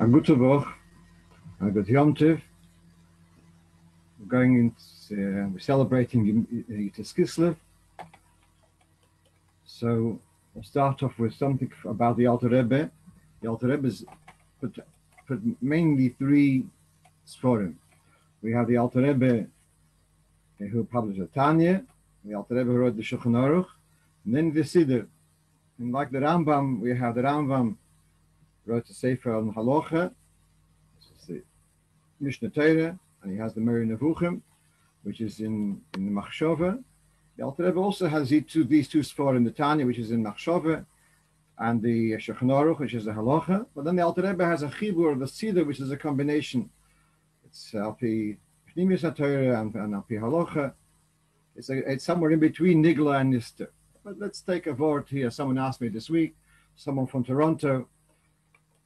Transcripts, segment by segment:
A gute Woche, a good Yom Tov. We're celebrating Yitzchak Kislev. So we'll start off with something about the Alter Rebbe. The Alter Rebbe's put mainly three Sforim. We have the Alter Rebbe who published the Tanya, the Alter Rebbe who wrote the Shulchan Aruch, and then the Sidur. And like the Rambam, we have the Rambam wrote a Sefer on Halocho, the Mishnah Torah, and he has the Meri Nevuchim, which is in the Machshava. The Alter Rebbe also has these two Sforim, the Tanya, which is in Machshava, and the Shulchan Aruch, which is the Halacha. But then the Alter Rebbe has a Chibur of the Sidur, which is a combination. It's Alpi Pnimis Torah and Alpi Halacha. It's somewhere in between Nigla and Nister. But let's take a word here. Someone asked me this week, someone from Toronto,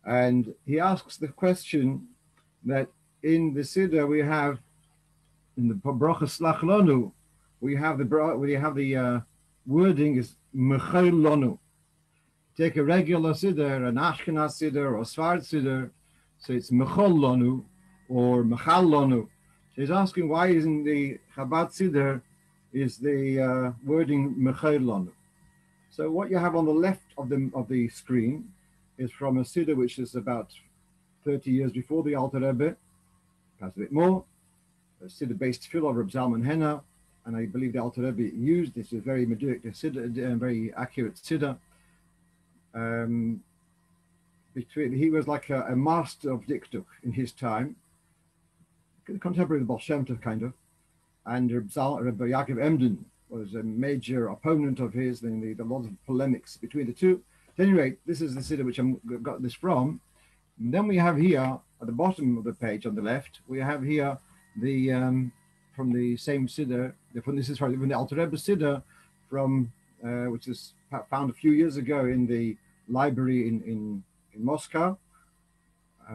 and he asks the question that in the Siddur we have, in the Brochos Slach Lonu, we have the wording is Mechol Lonu. Take a regular Siddur, an Ashkenaz Siddur or Sfard Siddur, so it's Mechol Lonu or Mechal Lonu. So he's asking why isn't the Chabad Siddur is the wording Mechol Lonu. So what you have on the left of the screen is from a Siddur which is about 30 years before the Alter Rebbe, perhaps a bit more. A Siddur-based tefillah of Reb Zalman Henna, and I believe the Alter Rebbe used this is very meduric Siddur, very accurate Siddur. He was like a master of diktuk in his time, contemporary of Baal Shem Tov kind of, and Rebbe Yaakov Emden was a major opponent of his, and there were a lot of polemics between the two. At any rate, this is the Siddur which I got this from. And then we have here, at the bottom of the page on the left, we have here the from the same Siddur, from the Alter Rebbe Siddur, from which is found a few years ago in the library in Moscow.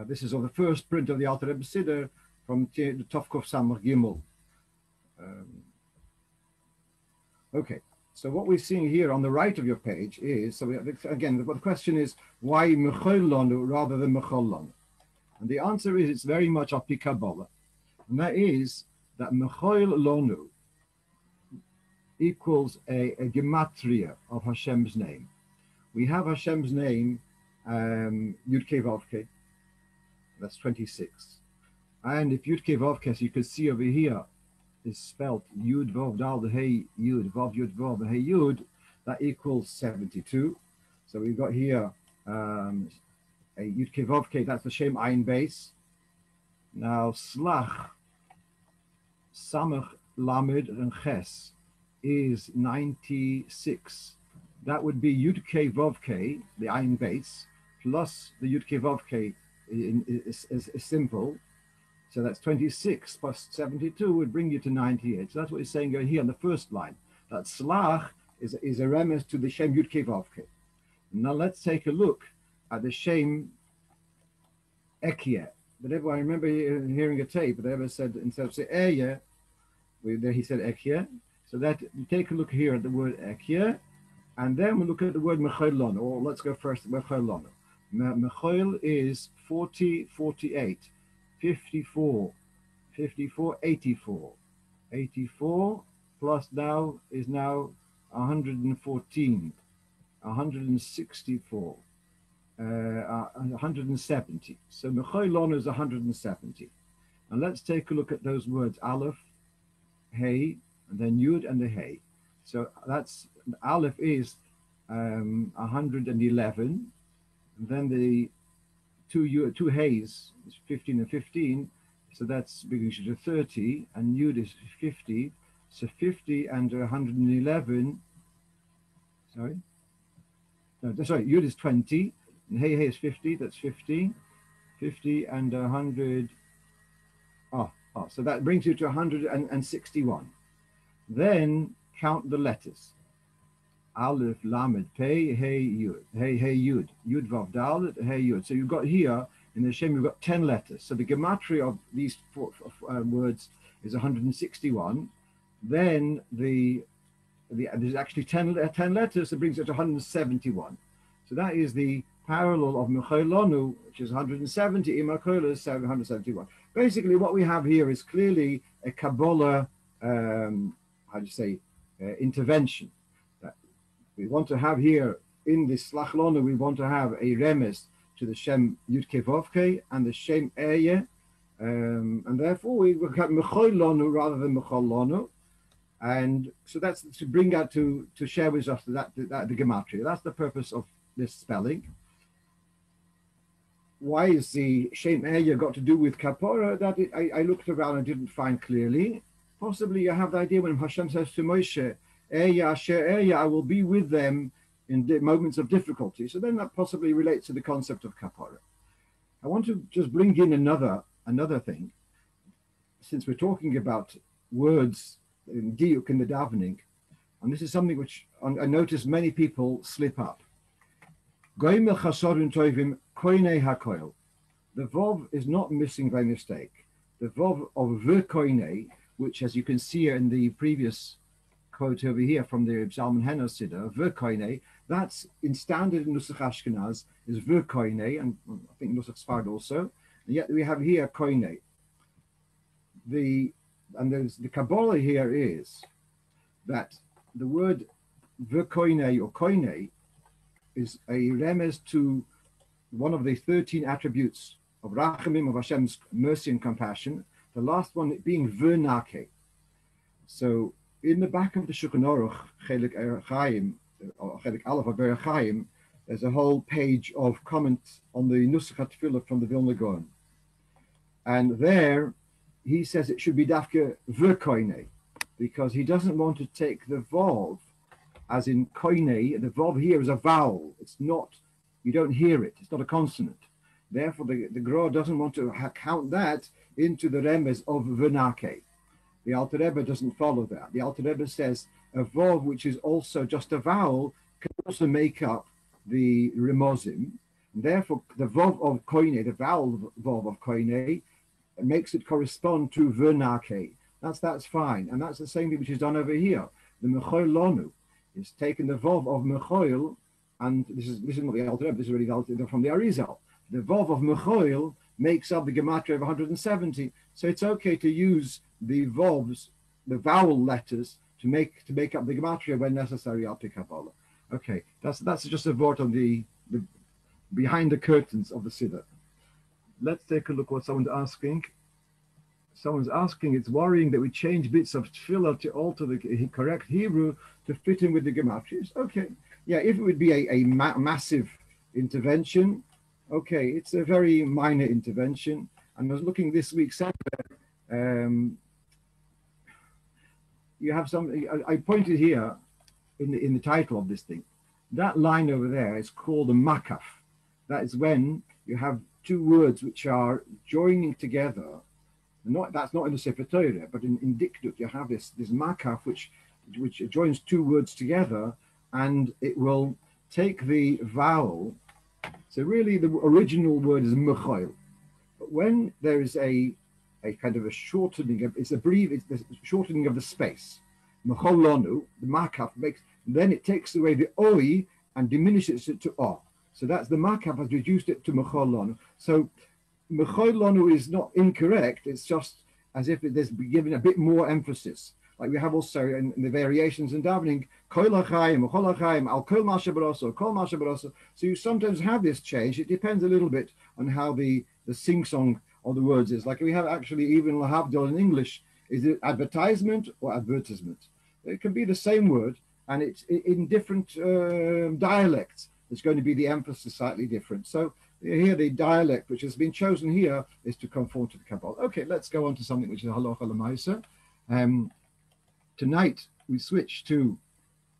This is of the first print of the Alter Rebbe Siddur from the Tovkov Samach Gimel. Okay. So what we're seeing here on the right of your page is, again, the question is, why Mechol Lonu rather than Mechol Lonu? And the answer is, it's very much Al Pi Kabbalah. And that is that Mechol Lonu equals a gematria of Hashem's name. We have Hashem's name, Yud Kei Vav Kei, that's 26. And if Yud Kei Vav Kei, as you can see over here, is spelled Yud Vav Dal Hey Yud Vav Yud Vav Hey Yud, that equals 72. So we've got here a Yud Kei Vav Kei, that's the Shem Ayin base. Now Slach Samach Lamed and Ches is 96. That would be Yud Kei Vav Kei, the Ayin base, plus the Yud Kei Vav Kei is simple. So that's 26 plus 72 would bring you to 98. So that's what he's saying here on the first line. That Slach is a remes to the Shem Yud Kei Vav Kei. Now let's take a look at the Shem Ekyeh. But I remember hearing a tape, but Rebbe said, instead of say Ehyeh, he said Ekyeh. So that you take a look here at the word Ekyeh, and then we look at the word Mechol Lonu. Or let's go first, Mechol Lonu. Mechol is 40, 48. 54, 84. 84 plus now is now 114, 164, 170. So Mechol Lonu is 170. And let's take a look at those words, Aleph, Hey, and then Yud and the Hey. So that's, Aleph is 111, and then the two Heys is 15 and 15, so that's bringing you to 30, and Yud is 50, so 50 and 111, Yud is 20, and Hey is 50, that's 50, 50 and 100, so that brings you to 161. Then count the letters. Aleph, Lamed, Pei, Hey, Yud. Hey, Yud. Yud, Vav, Dalet, Hey, Yud. So you've got here, in the Shem, you've got 10 letters. So the gematria of these four words is 161. Then there's actually 10 letters, that brings it to 171. So that is the parallel of Mechol Lonu, which is 170, Imakol is 771. Basically, what we have here is clearly a Kabbalah, intervention. That we want to have here in this Slach Lonu, we want to have a remes to the Shem Yudke Vovke and the Shem Eye, and therefore we will have Mechol Lonu rather than Mechol Lonu. And so that's to bring out to share with us that the gematria. That's the purpose of this spelling. Why is the Shem Eya got to do with Kapora? That I looked around and didn't find clearly. Possibly you have the idea when Hashem says to Moshe, Eya, Asher Eya, I will be with them in moments of difficulty. So then that possibly relates to the concept of Kapora. I want to just bring in another thing, since we're talking about words in diuk in the davening, and this is something which I notice many people slip up. Goimel chasorin tovim koine hakoil. The vov is not missing by mistake. The vov of the koine, which, as you can see in the previous quote over here from the Zalman Henna Siddur, the koine, that's in standard Nusach Ashkenaz is the koine, and I think Nusach Sfard also, and yet we have here koine. The Kabbalah here is that the word v'koine or koine is a remes to one of the 13 attributes of Rachamim, of Hashem's mercy and compassion, the last one being v'nake. So in the back of the Shulchan Aruch, Chelik Chaim, or Chelik Aleph of Chaim, there's a whole page of comments on the Nusach HaTfilah from the Vilna Gaon. And there, he says it should be dafke v'koine, because he doesn't want to take the vov, as in koine. The vov here is a vowel. It's not, you don't hear it. It's not a consonant. Therefore, the Gra doesn't want to count that into the remes of v'nake. The Alter Rebbe doesn't follow that. The Alter Rebbe says a vov, which is also just a vowel, can also make up the remozim. And therefore, the vov of koine, the vowel vov of koine, makes it correspond to v'nake. That's fine, and that's the same thing which is done over here. The mechol lonu is taken the vov of mechol, and this is not the Alter Rebbe, this is really from the Arizal. The vov of mechol makes up the gematria of 170, so it's okay to use the vovs, the vowel letters, to make up the gematria when necessary al pi Kabbalah. Okay, that's just a word on the behind the curtains of the Siddur. Let's take a look what someone's asking. Someone's asking, it's worrying that we change bits of tefillah to alter the correct Hebrew to fit in with the gematrias. Okay, yeah, if it would be a massive intervention, okay, it's a very minor intervention. And I was looking this week, Saturday, you have something, I pointed here in the title of this thing. That line over there is called a makaf. That is when you have two words which are joining together. That's not in the Sefer Torah, but in Dikdut you have this makaf which joins two words together, and it will take the vowel. So really the original word is mechol, but when there is a kind of a shortening of it's the shortening of the space, mecholonu, the makaf then it takes away the oi and diminishes it to o. So that's the makaf has reduced it to mecholonu. So mecholonu is not incorrect. It's just as if there's given a bit more emphasis. Like we have also in the variations in davening, kol hachaim, mechol hachaim, al kol masha brocho, kol masha brocho. So you sometimes have this change. It depends a little bit on how the sing-song of the words is. Like we have actually even lahavdol in English, is it advertisement or advertisement? It can be the same word, and it's in different dialects. It's going to be the emphasis slightly different. So here the dialect which has been chosen here is to conform to the Kabbalah. Okay, let's go on to something which is halacha l'maisa. Tonight we switch to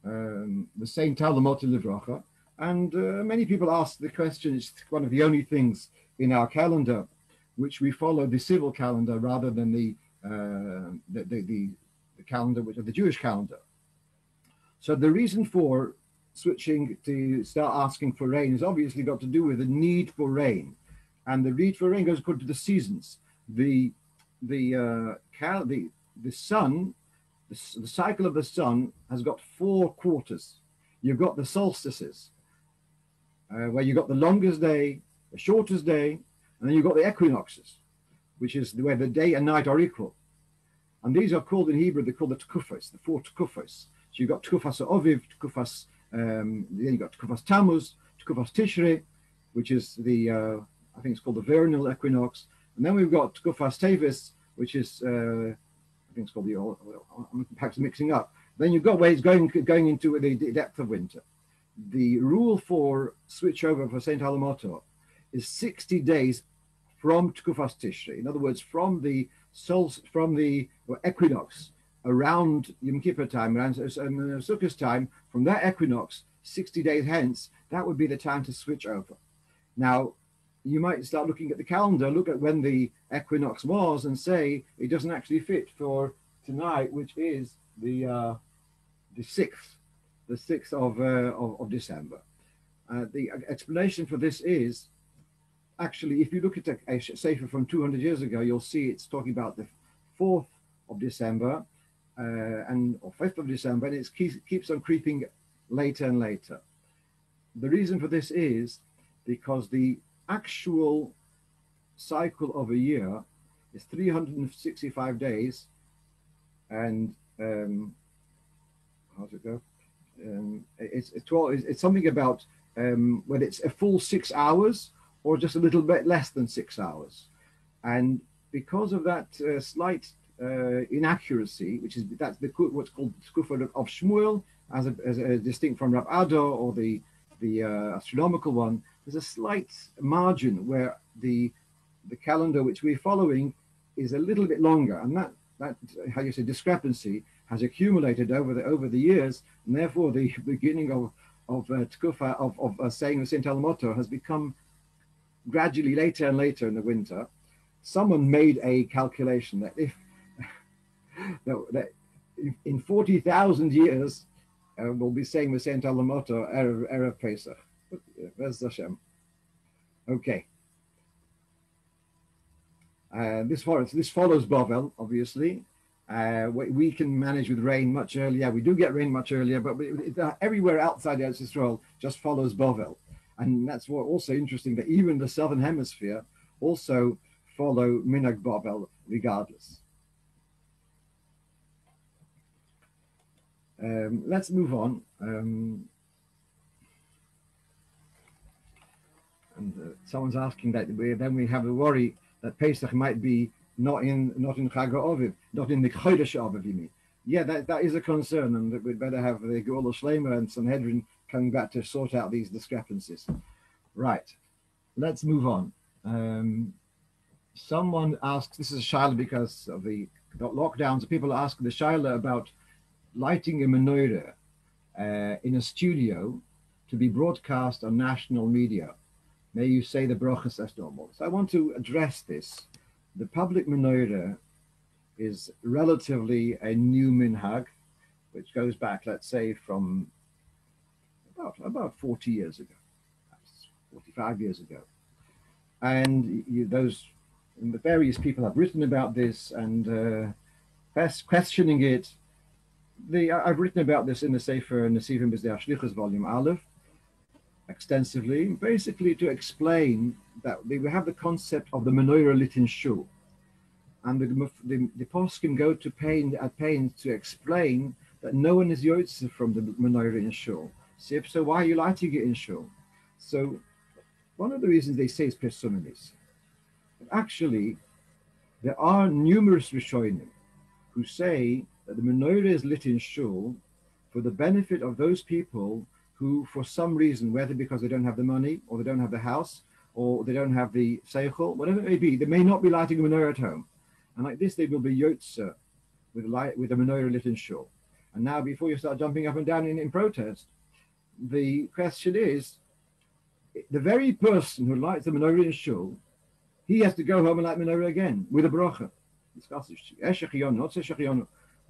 the Saint Talmud Livracha, and many people ask the question. It's one of the only things in our calendar which we follow the civil calendar rather than the calendar which is the Jewish calendar. So the reason for switching to start asking for rain is obviously got to do with the need for rain, and the need for rain goes according to the seasons. The sun, the cycle of the sun has got 4 quarters. You've got the solstices, where you got the longest day, the shortest day, and then you've got the equinoxes, which is where the day and night are equal. And these are called in Hebrew, they're called the Tukufos, the 4 Tukufos. So you've got Tukufas Oviv, Tukufas, then you've got Tukufas Tammuz, Tukufas Tishrei, which is the, I think it's called the vernal equinox. And then we've got Tukufas Tevis, which is, I think it's called the, I'm perhaps mixing up. Then you've got ways going into the depth of winter. The rule for switch over for Saint Halocho is 60 days from Tukufas Tishrei. In other words, from the equinox around Yom Kippur time, around Sukkot time, from that equinox, 60 days hence, that would be the time to switch over. Now, you might start looking at the calendar, look at when the equinox was, and say it doesn't actually fit for tonight, which is the 6th of December. The explanation for this is, actually, if you look at a sefer from 200 years ago, you'll see it's talking about the 4th of December or 5th of December, and it keeps on creeping later and later. The reason for this is because the actual cycle of a year is 365 days, and how's it go? It's something about whether it's a full 6 hours or just a little bit less than 6 hours. And because of that slight inaccuracy, that's what's called the Tkufa of Shmuel, as distinct from Rav Ado or the astronomical one, there's a slight margin where the calendar which we're following is a little bit longer, and that how you say discrepancy has accumulated over the years, and therefore the beginning of Tkufa of saying Saint Halocho has become gradually later and later in the winter. Someone made a calculation that if that in 40,000 years we'll be saying the Saint Halocho Erev Pesach. Where's Hashem? Okay. This follows Bovel, obviously. We can manage with rain much earlier. We do get rain much earlier, but everywhere outside Eretz Yisrael just follows Bovel. And that's what also interesting, that even the southern hemisphere also follow Minhag Bovel regardless. Let's move on. Someone's asking that we have a worry that Pesach might be not in Chag HaOviv, not in the Chodesh Aviv, you mean? Yeah, that is a concern, and that we'd better have the Geula Shlema and Sanhedrin coming back to sort out these discrepancies. Right, let's move on. Someone asks, this is a shaila because of the lockdowns, people are asking the shaila about lighting a menorah in a studio to be broadcast on national media. May you say the Brochos as normal. So I want to address this. The public menorah is relatively a new minhag, which goes back, let's say, from about 40 years ago, perhaps 45 years ago. And the various people have written about this and questioning it. I've written about this in the Sefer Nesivim B'Zdei HaShlichus, Volume Aleph, extensively, basically to explain that we have the concept of the menorah lit in shul, and the poskim go to pains to explain that no one is yotze from the menorah in shul. So why are you lighting it in shul? So one of the reasons they say is persuminis. Actually, there are numerous rishonim who say that the menorah is lit in shul for the benefit of those people who, for some reason, whether because they don't have the money, or they don't have the house, or they don't have the seichel, whatever it may be, they may not be lighting a menorah at home. And like this, they will be yotze with a menorah lit in shul. And now, before you start jumping up and down in protest, the question is, the very person who lights the menorah in shul, he has to go home and light menorah again with a brocho.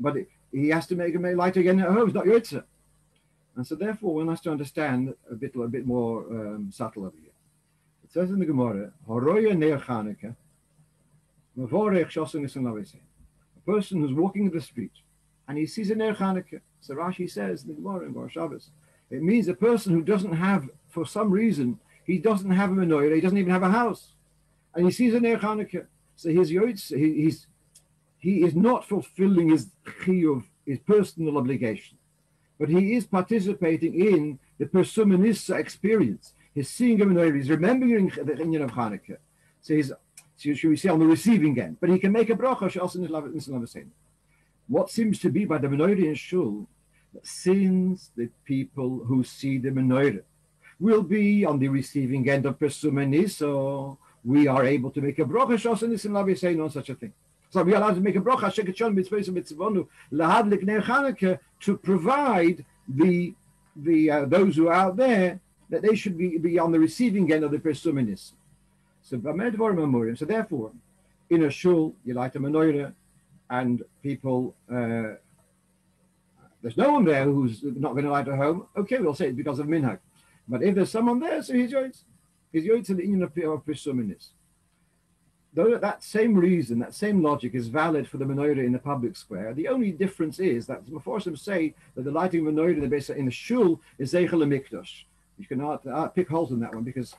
But he has to make a light again at home. It's not yotze. And so therefore one has to understand a bit more subtle over here. It says in the Gemara, a person who's walking in the street and he sees a Ner Chanukah. So Rashi says in the Gemara in Bar Shabbos, It means a person who doesn't have, for some reason, he doesn't have a menorah, he doesn't even have a house, and he sees a Ner Chanukah. So he is not fulfilling his chiyuv, his personal obligation, but he is participating in the persumanissa experience. He's seeing a menorah, he's remembering the inyan of Chanukah. So should we say, on the receiving end, but he can make a brocho also in. What seems to be by the menorah in shul, that since the people who see the menorah will be on the receiving end of persumanis, so we are able to make a brocho also in say no such a thing. So we are allowed to make a brocha to provide the those who are out there, that they should be on the receiving end of the persumanis. So therefore, in a shul, you light a menorah, and people, there's no one there who's not going to light a home. Okay, we'll say it's because of minhag. But if there's someone there, so he's yoitz to the inyan of persumanis. Though that same reason, that same logic is valid for the menorah in the public square, the only difference is that the Meforshim say that the lighting of menorah in the shul is zeichel mikdash. You cannot pick holes in that one, because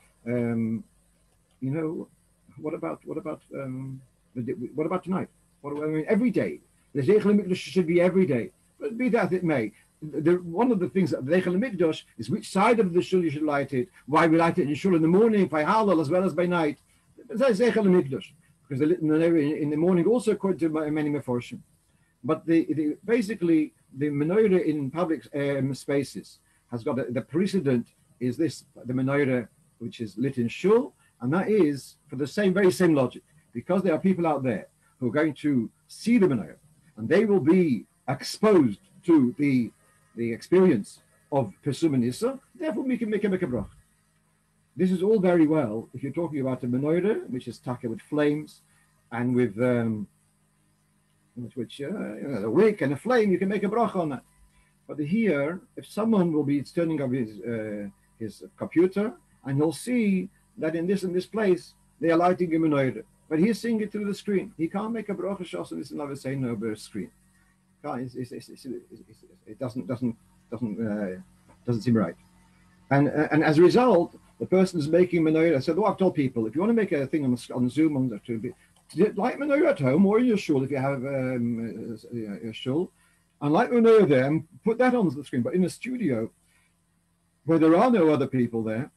what about tonight? Every day the zeichel mikdash should be every day. But be that it may, one of the things that the zeichel mikdash is which side of the shul you should light it. Why we light it in shul in the morning by halal as well as by night. Because the menorah in the morning also according to many meforshim. But basically the menorah in public spaces has got the precedent is this, the menorah which is lit in shul, and that is for the very same logic, because there are people out there who are going to see the menorah, and they will be exposed to the experience of persumanissa. Therefore, we can make a bracha. This is all very well if you're talking about a menorah, which is taka with flames, and with a wick and a flame, you can make a bracha on that. But here, if someone will be turning up his computer, and he'll see that in this place they are lighting a menorah, but he's seeing it through the screen. He can't make a bracha shas and this and say no over screen. It doesn't seem right. And as a result, the person is making menorah. So I've told people, if you want to make a thing on Zoom, light menorah at home or in your shul, if you have a shul, and light menorah there and put that on the screen. But in a studio where there are no other people there,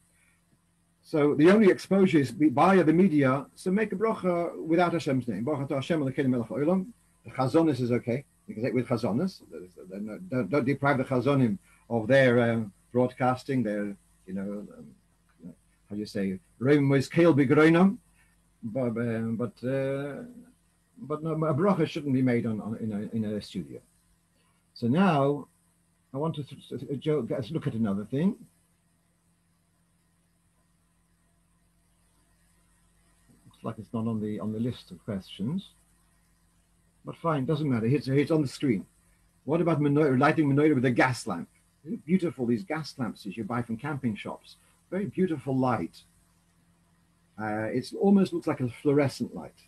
so the only exposure is via the media. So make a bracha without Hashem's name. Baruch atah Hashem Elokeinu melech haolam. The chazonis is okay. You can say it with chazonis. Don't deprive the chazonim of their broadcasting, their how do you say, but no, a bracha shouldn't be made in a studio. So now I want to let's look at another thing. Looks like it's not on the list of questions, but fine, doesn't matter. It's on the screen. What about menorah, lighting menorah with a gas lamp? Beautiful, these gas lamps that you buy from camping shops. Very beautiful light. It almost looks like a fluorescent light.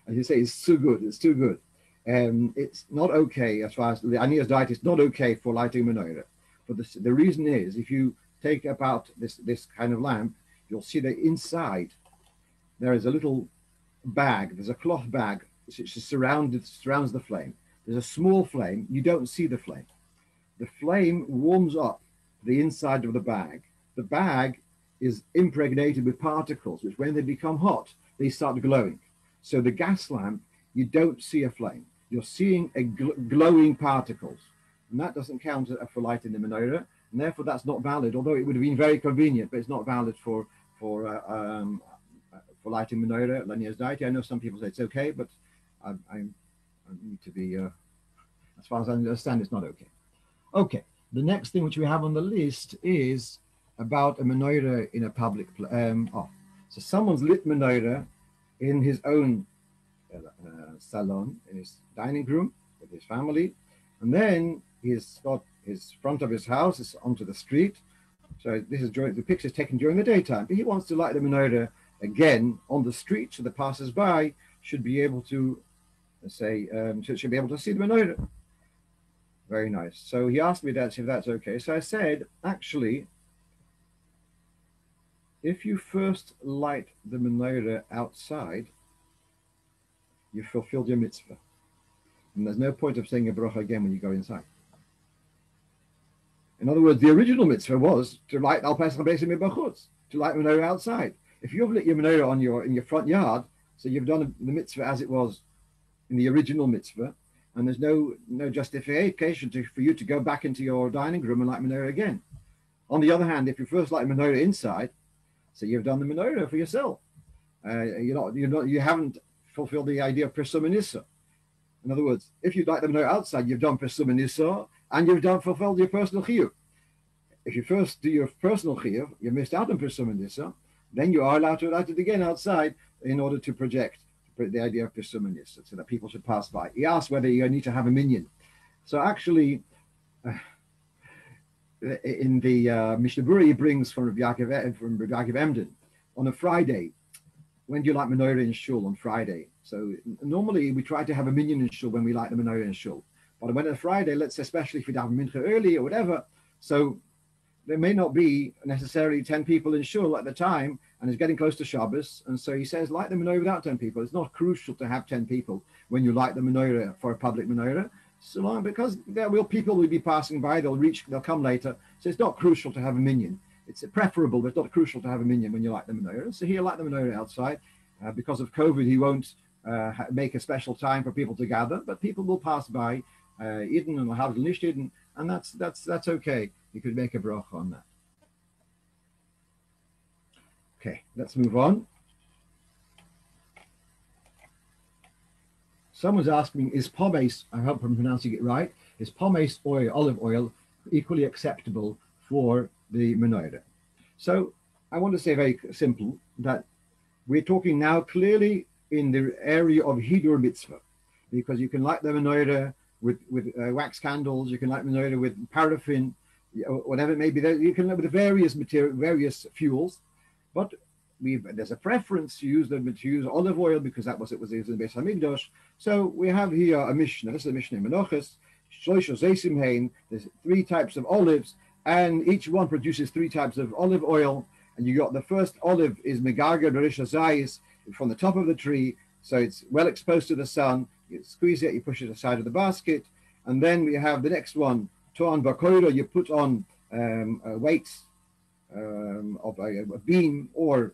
As you say, it's too good. It's too good. It's not okay as far as the Aniyah's diet. It's not okay for lighting menorah. But the reason is, if you take about this kind of lamp, you'll see that inside there is a little bag. There's a cloth bag which surrounds the flame. There's a small flame. You don't see the flame. The flame warms up the inside of the bag. The bag is impregnated with particles, which when they become hot, they start glowing. So the gas lamp, you don't see a flame. You're seeing a glowing particles. And that doesn't count for lighting the menorah. And therefore, that's not valid, although it would have been very convenient, but it's not valid for lighting menorah, Lanier's deity. I know some people say it's okay, but I need to be, as far as I understand, it's not okay. Okay, the next thing which we have on the list is about a menorah in a public place. So someone's lit menorah in his own salon, in his dining room with his family, and then he's got his front of his house is onto the street. So this is the picture is taken during the daytime. But he wants to light the menorah again on the street, so the passers-by should be able to should be able to see the menorah. Very nice. So he asked me that if that's okay. So I said, actually, if you first light the menorah outside, you fulfilled your mitzvah. And there's no point of saying a brocho again when you go inside. In other words, the original mitzvah was to light al pesach besim b'chutz, to light menorah outside. If you've lit your menorah in your front yard, so you've done the mitzvah as it was in the original mitzvah, and there's no justification for you to go back into your dining room and light menorah again. On the other hand, if you first light menorah inside, so you've done the menorah for yourself. You haven't fulfilled the idea of Pesum and Issa. In other words, if you light the menorah outside, you've done Pesum and Issa, and you've fulfilled your personal shiur. If you first do your personal shiur, you missed out on Pesum and Issa, then you are allowed to light it again outside in order to project the idea of Pesum and Issa, so that people should pass by. He asked whether you need to have a minyan. So actually, in the Mishnah Berurah, he brings from Rabbi Yaakov Emden, on a Friday, when do you light menorah in shul on Friday? So normally we try to have a minyan in shul when we light the menorah in shul. But when it's Friday, let's say, especially if we have mincha early or whatever, so there may not be necessarily 10 people in shul at the time, and it's getting close to Shabbos, and so he says light the menorah without 10 people. It's not crucial to have 10 people when you light the menorah for a public menorah, so long because people will be passing by, they'll come later, so it's not crucial to have a minyan. It's preferable, but it's not crucial to have a minyan when you light the menorah. So he'll light the menorah outside. Because of COVID, he won't make a special time for people to gather, but people will pass by, Eden and Havdil Nicht Eden, and that's okay. You could make a brocho on that. Okay, let's move on. Someone's asking, is pomace, I hope I'm pronouncing it right, is pomace oil, olive oil, equally acceptable for the menorah? So I want to say very simple that we're talking now clearly in the area of hidur mitzvah, because you can light the menorah with wax candles, you can light menorah with paraffin, whatever it may be. You can light with various fuels, but there's a preference to use olive oil because that was it was used in the Beis Hamikdash. So we have here a Mishnah. This is a Mishnah in Brochos. There's 3 types of olives, and each one produces 3 types of olive oil. And you got the first olive is Megaga Berisha Zayis from the top of the tree, so it's well exposed to the sun. You squeeze it, you push it aside of the basket, and then we have the next one, Toan Bakoida. You put on weights of a beam or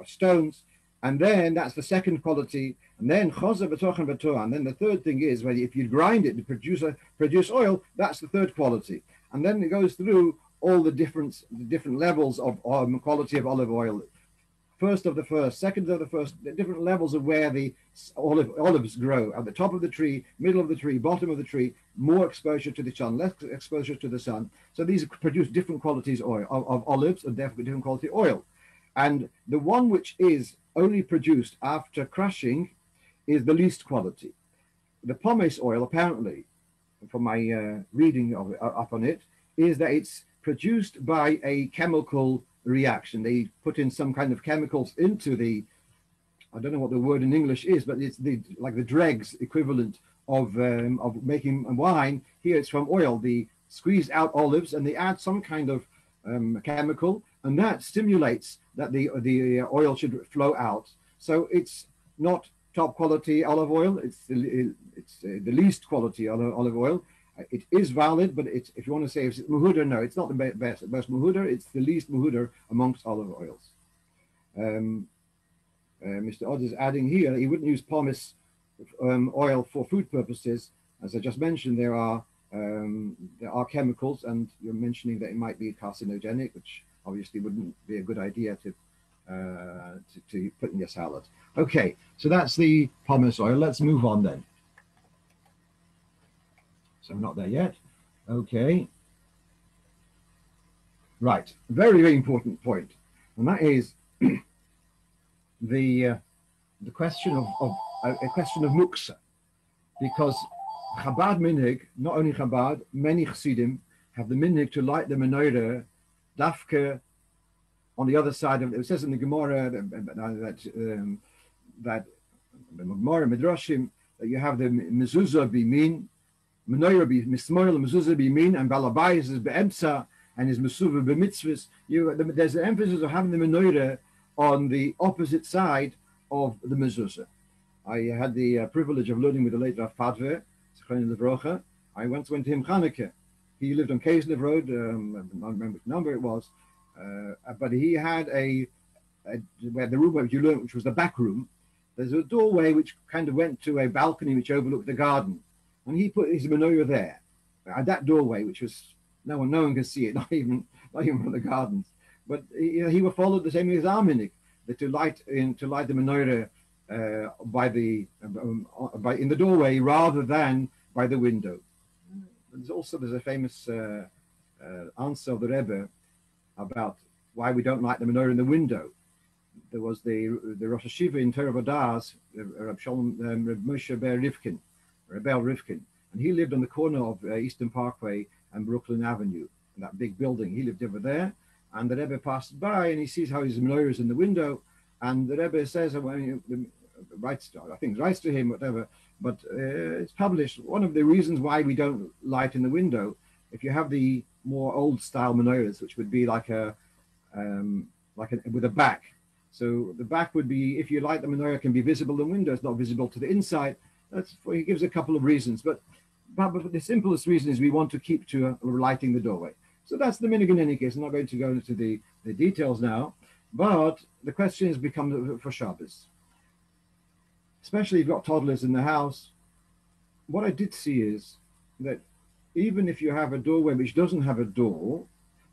stones, and then that's the second quality. And then Choza B'Tochan B'Toa. And then the third thing is if you grind it to produce oil, that's the third quality. And then it goes through all the different levels of quality of olive oil. First of the first, second of the first, the different levels of where the olives grow. At the top of the tree, middle of the tree, bottom of the tree, more exposure to the sun, less exposure to the sun. So these produce different qualities of olives, and therefore different quality oil. And the one which is only produced after crushing is the least quality. The pomace oil, apparently, from my reading of up on it, is that it's produced by a chemical reaction. They put in some kind of chemicals into the, I don't know what the word in English is, but it's like the dregs equivalent of making wine. Here it's from oil. They squeeze out olives and they add some kind of chemical, and that stimulates that the oil should flow out. So it's not top quality olive oil. It's the least quality olive oil. It is valid, but if you want to say if it's muhuder, no, it's not the best muhuder. It's the least muhuder amongst olive oils. Mr. Odd is adding here, he wouldn't use pomace oil for food purposes. As I just mentioned, there are chemicals, and you're mentioning that it might be carcinogenic, which obviously wouldn't be a good idea to put in your salad. Okay, so that's the pomace oil. Let's move on then. So I'm not there yet. Okay. Right. Very, very important point. And that is the question of a question of muksa. Because Chabad minhag, not only Chabad, many Chassidim have the minhag to light the menorah dafka on the other side of it. It says in the Gemara that the Gemara Midrashim that you have the Mezuzah bimin, Menora be mismoil, Mezuzah be mean, and Balabayis is be'emsa, and his Mezuzah be mitzvahs. There's an emphasis of having the Menora on the opposite side of the Mezuzah. I had the privilege of learning with the late Rav Padve, Brocho. I once went to him Chanukah. He lived on Kayslev Road, I don't remember which number it was, but he had where the room where you learned, which was the back room, there's a doorway which kind of went to a balcony which overlooked the garden. And he put his menorah there, at that doorway, which was, no one could see it, not even from the gardens. But he would follow the same as Arminik, that to light the menorah in the doorway rather than by the window. There's a famous answer of the Rebbe about why we don't light the menorah in the window. There was the Rosh Hashiva in Torah Vodas, Reb Moshe Ber Rivkin, Rebel Rivkin, and he lived on the corner of Eastern Parkway and Brooklyn Avenue, in that big building. He lived over there, and the Rebbe passed by and he sees how his menorah is in the window, and the Rebbe says, writes to him, whatever, but it's published. One of the reasons why we don't light in the window, if you have the more old style menorahs, which would be with a back. So the back would be, if you light the menorah, can be visible in the window, it's not visible to the inside. He gives a couple of reasons, but the simplest reason is we want to keep to lighting the doorway. So that's the minhag in any case. I'm not going to go into the details now, but the question has become for Shabbos. Especially if you've got toddlers in the house. What I did see is that even if you have a doorway which doesn't have a door,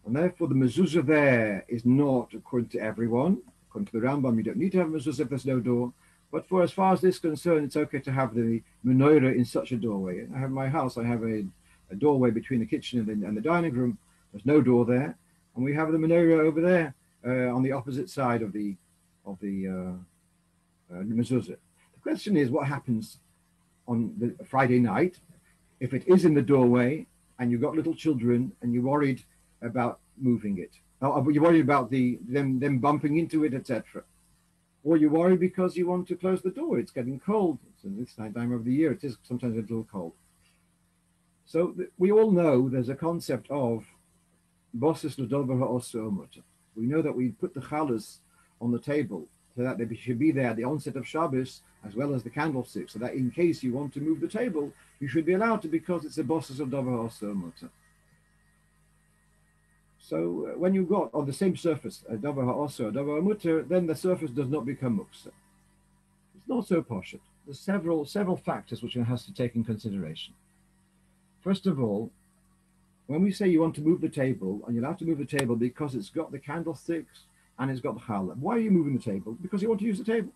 and therefore the mezuzah there is not according to everyone, according to the Rambam, you don't need to have a mezuzah if there's no door. But for as far as this is concerned, it's okay to have the menorah in such a doorway. I have my house, I have a doorway between the kitchen and the dining room. There's no door there, and we have the menorah over there on the opposite side of the mezuzah. The question is, what happens on the Friday night if it is in the doorway and you've got little children and you're worried about moving it? Or you're worried about them bumping into it, etc. Or you worry because you want to close the door. It's getting cold. So this time of the year, it is sometimes a little cold. So we all know there's a concept of bosses l'dover ha'osu omot. We know that we put the challahs on the table so that they should be there at the onset of Shabbos as well as the candlestick, so that in case you want to move the table, you should be allowed to, because it's a bosses l'dover ha'osu omot. So when you've got on the same surface a davar ha'osu, a davar ha'muter, then the surface does not become muksa. It's not so poshut. There's several factors which one has to take in consideration. First of all, when we say you want to move the table, and you're allowed to move the table because it's got the candlesticks and it's got the challah. Why are you moving the table? Because you want to use the table.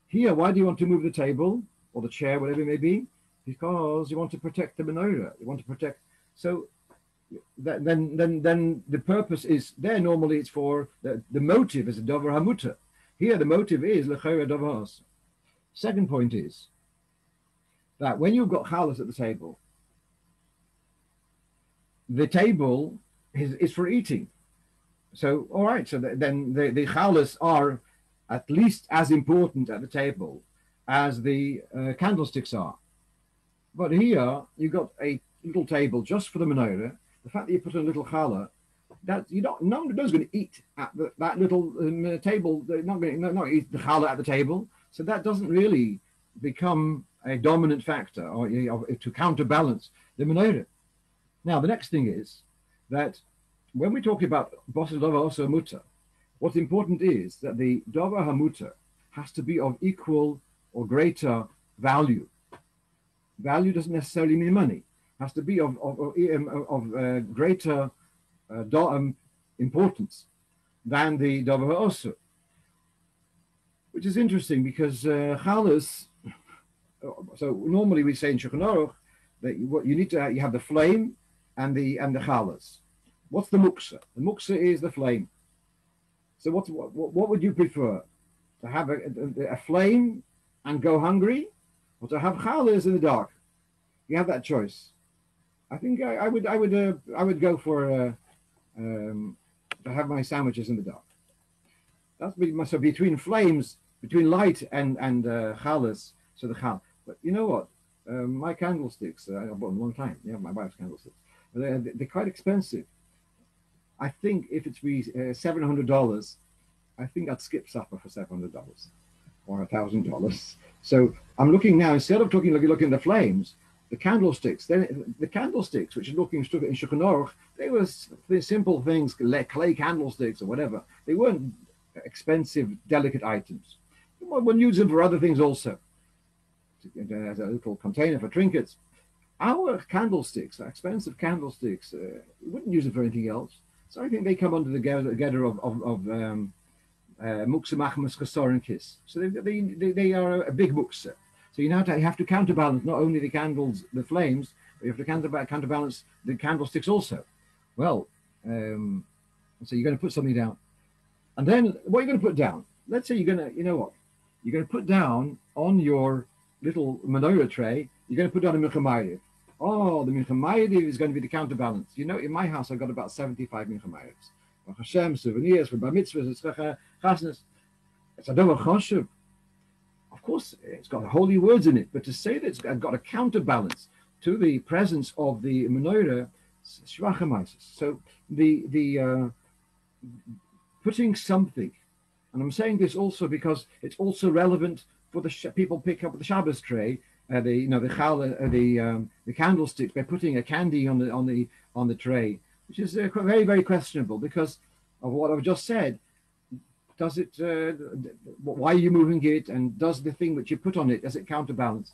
Here, why do you want to move the table or the chair, whatever it may be? Because you want to protect the menorah. You want to protect. So then the purpose is there. Normally it's for the motive is a davar hamuter. Here the motive is lechayra davar ha'osu. Second point is that when you've got challahs at the table is for eating. So all right, so then the challahs are at least as important at the table as the candlesticks are. But here you've got a little table just for the menorah. The fact that you put a little challah, that no one's going to eat at that little table. They're not going to eat the challah at the table. So that doesn't really become a dominant factor or to counterbalance the menorah. Now the next thing is that when we talk about bosses davar ha'osu muter, what's important is that the davar hamuter has to be of equal or greater value. Value doesn't necessarily mean money. Has to be of greater importance than the davar ha'osu, which is interesting because challahs. So normally we say in Shulchan Aruch that you have the flame and the challahs. What's the muksa? The muksa is the flame. So what would you prefer? To have a flame and go hungry, or to have challahs in the dark? You have that choice. I think I would go for to have my sandwiches in the dark. That's so between flames, between light and challahs. So the chal. But you know what? my candlesticks, I bought them a long time. Yeah, my wife's candlesticks. They're quite expensive. I think if it's $700, I think I'd skip supper for $700 or $1,000. So I'm looking now, instead of looking at the flames, the candlesticks, which are looking in Shulchan Aruch, they were simple things, clay candlesticks or whatever. They weren't expensive, delicate items. One uses them for other things also, as a little container for trinkets. Our candlesticks, our expensive candlesticks, you wouldn't use them for anything else. So I think they come under the gather of muksa machmas kasorin kiss. So they are a big muksa. So you have to counterbalance not only the candles, the flames, but you have to counterbalance the candlesticks also. Well, so you're going to put something down. And then what are you going to put down? Let's say you're going to, you know what? You're going to put down on your little menorah tray, you're going to put down a mincha. Oh, the mincha is going to be the counterbalance. You know, in my house, I've got about 75 mincha. Hashem, souvenirs for bar mitzvahs, chasnas. It's a davar choshev. Of course, it's got holy words in it, but to say that it's got a counterbalance to the presence of the menorah, so the putting something, and I'm saying this also because it's also relevant for the people pick up the Shabbos tray, the candlesticks by putting a candy on the tray, which is very, very questionable because of what I've just said. Does it? Why are you moving it? And does the thing which you put on it, does it counterbalance?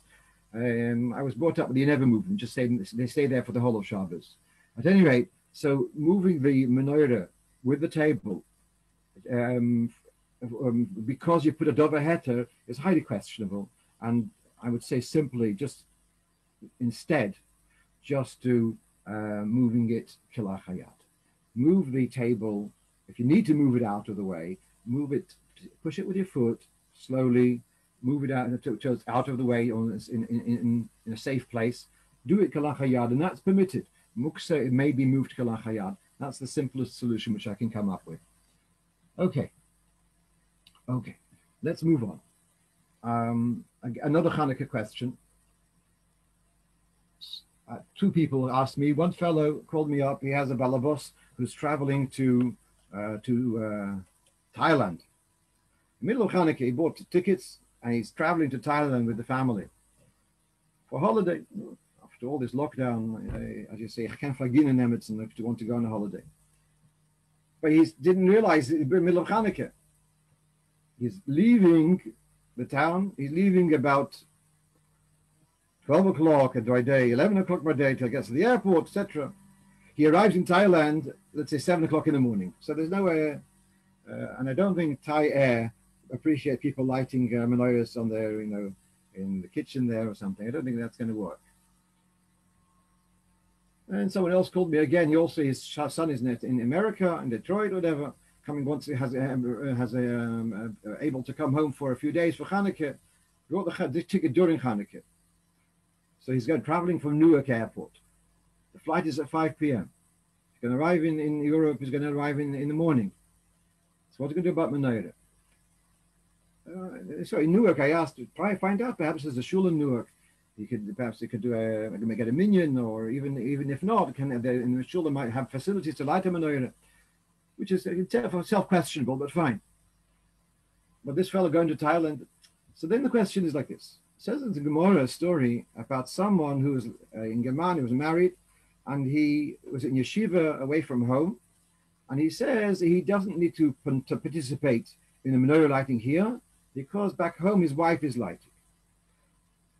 I was brought up with the never movement. Just say they stay there for the whole of Shabbos. At any rate, so moving the menorah with the table, because you put a dover heter, is highly questionable. And I would say simply, instead do moving it kilachayat. Move the table. If you need to move it out of the way, move it, push it with your foot slowly, move it out of the way in a safe place. Do it kalachayad, and that's permitted. Muksa, it may be moved kalachayad. That's the simplest solution which I can come up with. Okay, let's move on. Another Chanukah question. Two people asked me. One fellow called me up. He has a balabos who's traveling to Thailand. In the middle of Chanukah, he bought tickets and he's traveling to Thailand with the family for holiday. After all this lockdown, as you say, I can't forget in Emerson if you want to go on a holiday. But he didn't realize it's in the middle of Chanukah. He's leaving the town. He's leaving about 12 o'clock at my day, 11 o'clock my day till he gets to the airport, etc. He arrives in Thailand, let's say 7 o'clock in the morning. So there's no air, and I don't think Thai air appreciate people lighting menorahs on their, in the kitchen there or something. I don't think that's going to work. And someone else called me again. He also, his son is in America, in Detroit, whatever. Coming once he has able to come home for a few days for Chanukah. Bought the ticket during Chanukah. So he's traveling from Newark Airport. The flight is at 5 p.m. He's going to arrive in Europe. He's going to arrive in the morning. So what's he going to do about Menorah? So in Newark, I asked to try and find out. Perhaps there's a shul in Newark. He could get a minyan, or even if not, in the shul they might have facilities to light a Menorah, which is self-questionable, but fine. But this fellow going to Thailand. So then the question is like this. It says in the Gemara story about someone who was in Germany, who was married, and he was in yeshiva away from home, and he says he doesn't need to participate in the menorah lighting here because back home his wife is lighting.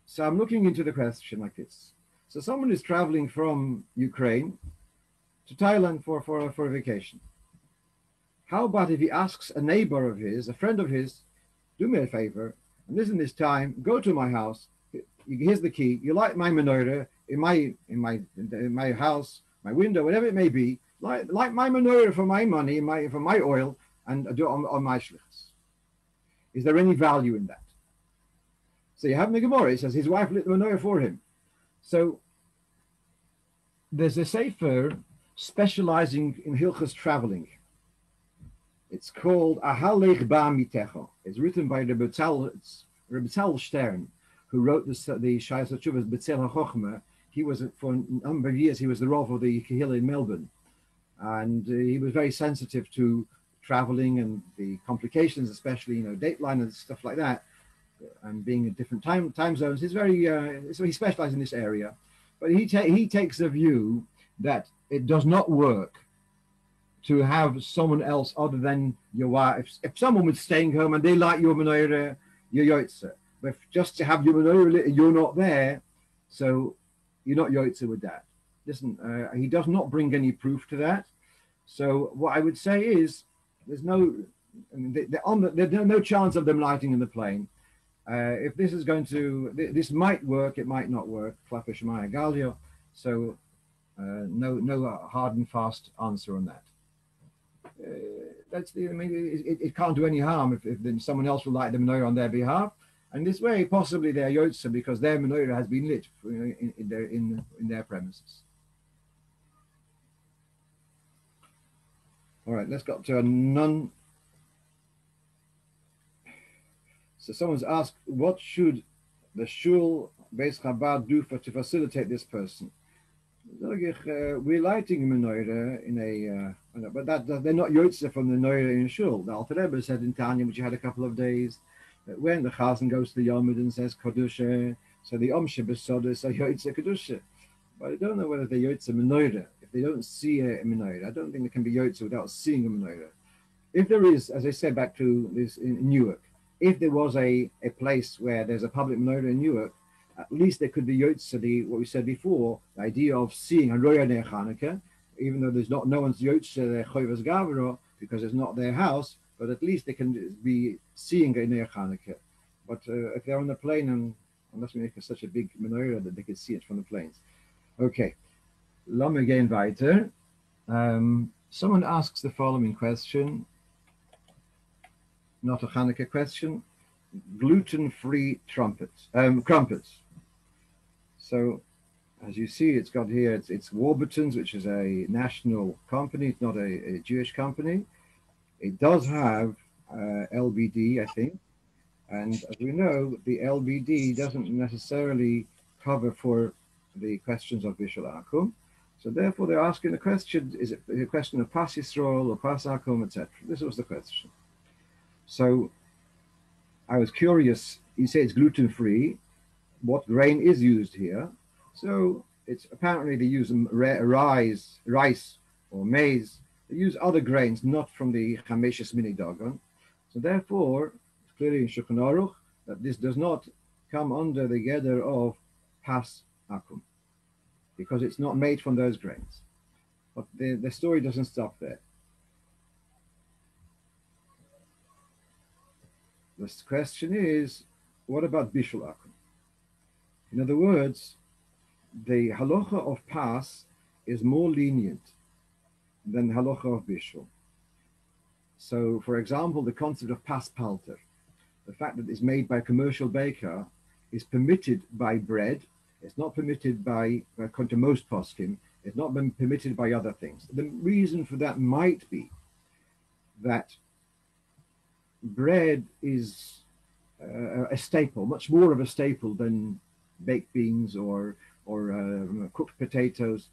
So I'm looking into the question like this. So someone is traveling from Ukraine to Thailand for a vacation. How about if he asks a neighbor of his, a friend of his, do me a favor, and listen this time, go to my house, here's the key, you light my menorah in my house, my window, whatever it may be, light my menorah for my money, for my oil, and do it on my shlichus. Is there any value in that? So you have in the Gemara, it says his wife lit the menorah for him. So there's a sefer specializing in hilchos traveling. It's called Ahalech Ba Mitecho. It's written by Rebbe Stern. who wrote the Shayas HaTshuvas B'Tzel HaChochmah. He was, for a number of years, he was the Rov of the Kehillah in Melbourne. And he was very sensitive to traveling and the complications, especially, dateline and stuff like that, and being in different time zones. He's very, so he specializes in this area. But he takes the view that it does not work to have someone else other than your wife. If someone was staying home and they like your Menora, your Yotze. But just to have your Menora, you're not there, so you're not Yotze with that. Listen, he does not bring any proof to that. So what I would say is, there's no chance of them lighting in the plane. If this is going to, this might work, it might not work. So no hard and fast answer on that. It can't do any harm if then someone else will light the menorah on their behalf, and this way possibly they're Yotze because their menorah has been lit in their premises. All right, let's go to a non. So someone's asked, what should the shul Beis Chabad do to facilitate this person? We're lighting a menorah in but they're not Yotze from the menorah in shul. The Alter Rebbe said in Tanya, which you had a couple of days, that when the Chazan goes to the Yomid and says Kedusha, so the Omshe Besodus are Yotze Kedusha. But I don't know whether they're Yotze menorah. If they don't see a menorah, I don't think they can be Yotze without seeing a menorah. If there is, as I said back to this in Newark, if there was a place where there's a public menorah in Newark, at least there could be Yotze, what we said before, the idea of seeing a Roya Ner Chanukah, even though there's no one's Yotze Choyvas Gavro, because it's not their house, but at least they can be seeing a Ner Chanukah. But if they're on the plane, and unless we make such a big menorah that they can see it from the planes. Okay, lass mich gehen weiter. Someone asks the following question, not a Chanukah question, gluten-free crumpets. So, as you see, it's got here, it's Warburton's, which is a national company. It's not a Jewish company. It does have LBD, I think. And as we know, the LBD doesn't necessarily cover for the questions of Vayishlach. So therefore, they're asking the question, is it a question of Pas Yisrael or Pas Akum, etc.? This was the question. So I was curious, you say it's gluten-free. What grain is used here? So it's apparently they use rice or maize. They use other grains, not from the Chameshes Mini Dagon. So therefore, it's clearly in Shulchan Aruch that this does not come under the gather of Pas Akum, because it's not made from those grains. But the story doesn't stop there. The question is, what about Bishul Akum? In other words, the Halocho of Pas is more lenient than Halocho of Bishul. So, for example, the concept of Pas Palter, the fact that it's made by a commercial baker, is permitted by bread. It's not permitted by, according to most poskim, it's not been permitted by other things. The reason for that might be that bread is a staple, much more of a staple than baked beans or cooked potatoes.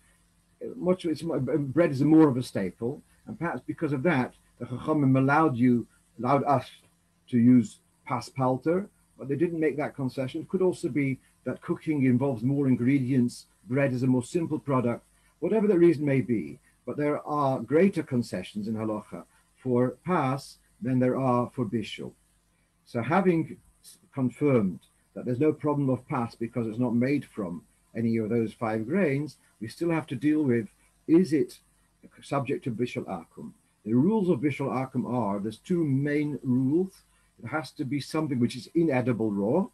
Bread is more of a staple, and perhaps because of that, the Chachamim allowed us to use Pas Palter, but they didn't make that concession. It could also be that cooking involves more ingredients, bread is a more simple product, whatever the reason may be. But there are greater concessions in Halacha for Pas than there are for Bishul. So having confirmed that there's no problem of Pas because it's not made from any of those 5 grains, we still have to deal with, is it subject to Bishul Akum? The rules of Bishul Akum are, there's 2 main rules. It has to be something which is inedible raw,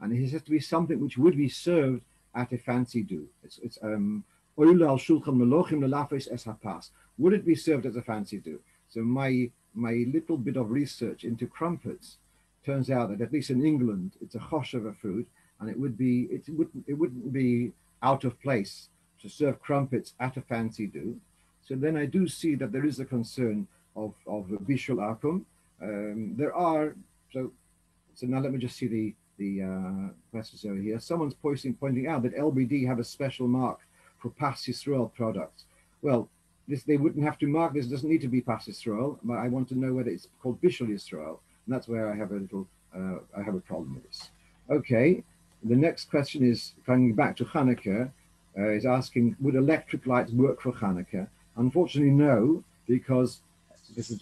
and it has to be something which would be served at a fancy do. It's Oila al Shulchan Melochim Lelafes es HaPas. Would it be served as a fancy do? So my little bit of research into crumpets turns out that at least in England it's a choshev food, and it wouldn't be out of place to serve crumpets at a fancy do. So then I do see that there is a concern of Bishul Akum. So now let me just see the questions over here. Someone's pointing out that LBD have a special mark for Pas Yisrael products. Well, they wouldn't have to mark this. Doesn't need to be Pas Yisrael, but I want to know whether it's called Bishul Yisrael, and that's where I have a problem with this. Okay, the next question is coming back to Chanukah. Is asking, would electric lights work for Chanukah? Unfortunately, no, because this is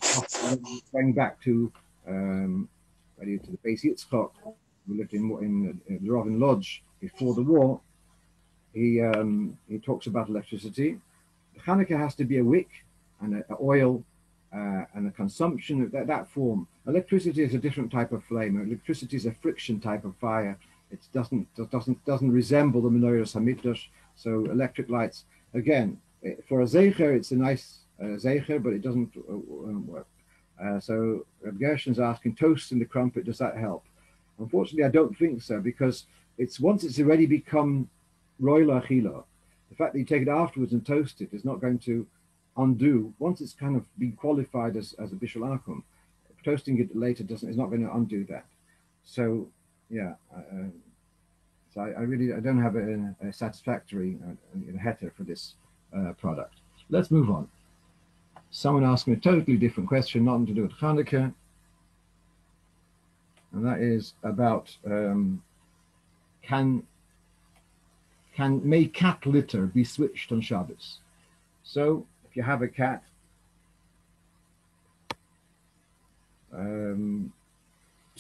going back to the base Yitzchok, who lived in the Rov in Lodge before the war. He talks about electricity. The Chanukah has to be a wick and an oil and a consumption of that form. Electricity is a different type of flame. Electricity is a friction type of fire. It doesn't resemble the Menorah Hamikdash. So electric lights, again, for a zeicher, it's a nice zeicher, but it doesn't work. So Reb Gershon's asking, toast in the crumpet, does that help? Unfortunately, I don't think so, because once it's already become roila achila, the fact that you take it afterwards and toast it is not going to undo. Once it's kind of been qualified as a bishul akum, toasting it later is not going to undo that. So, yeah. So I don't have a satisfactory heter for this product. Let's move on. Someone asked me a totally different question, nothing to do with Chanukah, and that is about may cat litter be switched on Shabbos? So if you have a cat, so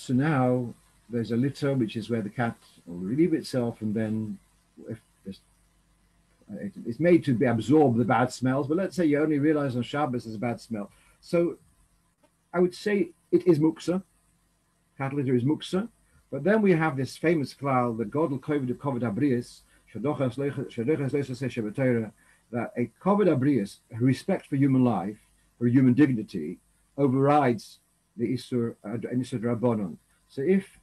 now there's a litter, which is where the cat will relieve itself, and then if it's made to absorb the bad smells. But let's say you only realize on Shabbos there's a bad smell. So I would say it is muksa. Cat litter is muksa. But then we have this famous klal, the Godel Kovid Abrius, that a Kovid Abrius, respect for human life, for human dignity, overrides the Isur Rabbanon. So if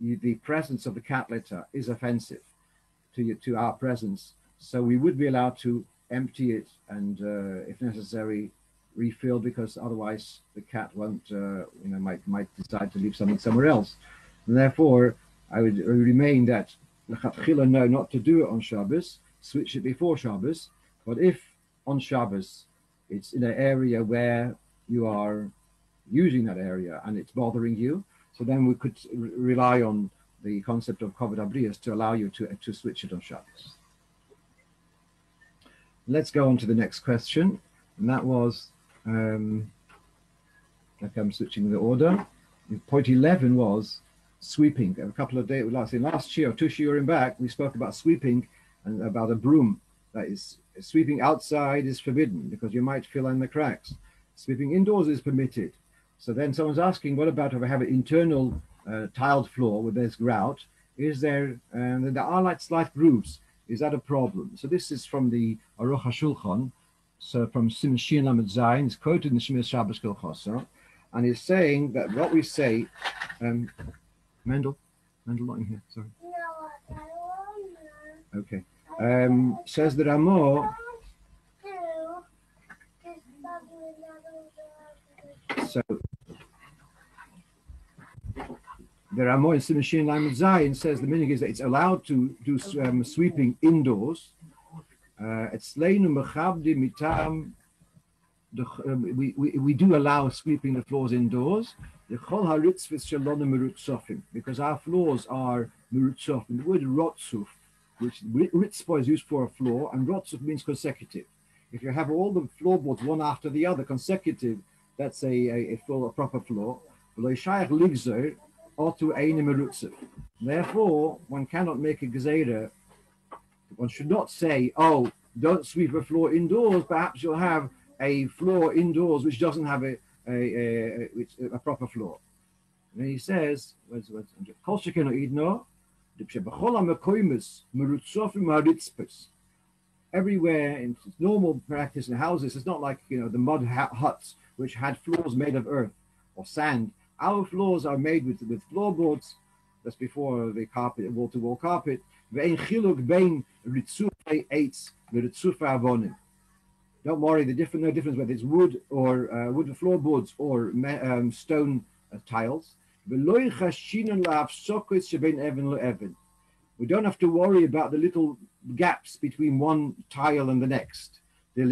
the presence of the cat litter is offensive to our presence, so we would be allowed to empty it and, if necessary, refill, because otherwise the cat won't, might decide to leave something somewhere else. And therefore, I would remain that l'chatchila, no, not to do it on Shabbos, switch it before Shabbos. But if on Shabbos it's in an area where you are using that area and it's bothering you, so then we could rely on the concept of Kovid Abrius to allow you to switch it on Shabbos. Let's go on to the next question, and that was, I'm switching the order. Point 11 was sweeping. A couple of days, last year, 2 shiurim back, we spoke about sweeping and about a broom. That is, sweeping outside is forbidden because you might fill in the cracks. Sweeping indoors is permitted. So then someone's asking, what about if I have an internal tiled floor with this grout? Is there are like slight grooves? Is that a problem? So this is from the Aruch HaShulchan, so from Sim Shin Lamed Zayin. It's quoted in the Shmone Esrei Kilchosa, and he's saying that what we say, Mendel not in here, sorry. Okay. Says the Ramo. So the Ramo in Simashin Lamed Zayin says the meaning is that it's allowed to do sweeping indoors. We do allow sweeping the floors indoors because our floors are merutzuf. The word rotzuf, which ritzpo is used for a floor, and rotzuf means consecutive. If you have all the floorboards one after the other consecutive, that's a proper floor. Therefore, one cannot make a gezerah. One should not say, "Oh, don't sweep a floor indoors. Perhaps you'll have a floor indoors which doesn't have a proper floor." And then he says, everywhere in normal practice in houses, it's not like the mud huts which had floors made of earth or sand. Our floors are made with floorboards. That's before the carpet, wall-to-wall carpet. Don't worry, no difference whether it's wood or wood floorboards or stone tiles. We don't have to worry about the little gaps between one tile and the next. When